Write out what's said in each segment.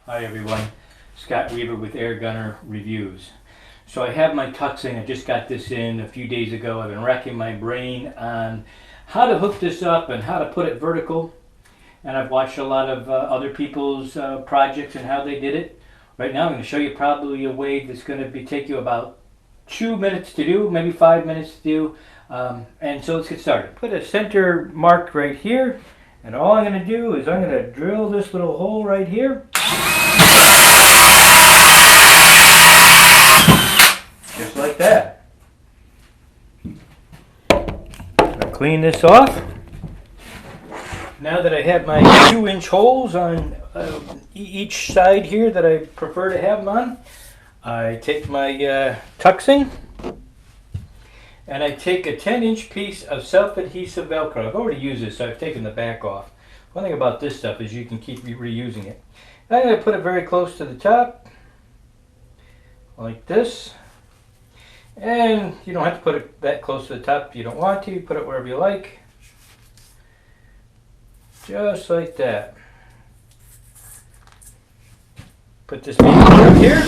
Hi everyone, Scott Weaver with Air Gunner Reviews. So I have my Tuxing. I just got this in a few days ago. I've been racking my brain on how to hook this up and how to put it vertical. And I've watched a lot of other people's projects and how they did it. Right now I'm going to show you probably a way that's going to take you about 2 minutes to do, maybe 5 minutes to do. And so let's get started. Put a center mark right here. And all I'm going to do is I'm going to drill this little hole right here. Just like that. I'll clean this off. Now that I have my 2-inch holes on each side here that I prefer to have them on, I take my Tuxing and I take a 10-inch piece of self-adhesive velcro. I've already used this, so I've taken the back off. One thing about this stuff is you can keep reusing it. I'm going to put it very close to the top, like this. And you don't have to put it that close to the top if you don't want to. You put it wherever you like. Just like that. Put this piece down here.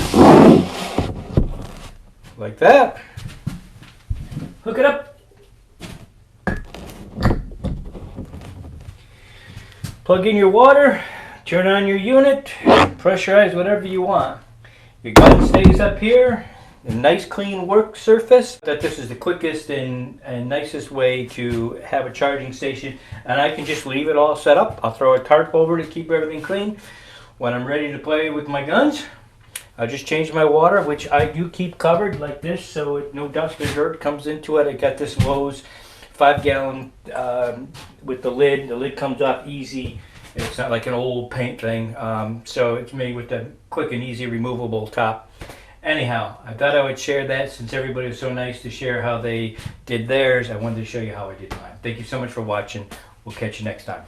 Like that. Hook it up. Plug in your water. Turn on your unit. Pressurize whatever you want. Your gun stays up here. A nice clean work surface. That this is the quickest and nicest way to have a charging station, and I can just leave it all set up. I'll throw a tarp over to keep everything clean. When I'm ready to play with my guns, I'll just change my water, which I do keep covered like this so no dust or dirt comes into it. I got this Lowe's 5-gallon with the lid. The lid comes off easy. It's not like an old paint thing, so it's made with the quick and easy removable top. Anyhow, I thought I would share that since everybody was so nice to share how they did theirs. I wanted to show you how I did mine. Thank you so much for watching. We'll catch you next time.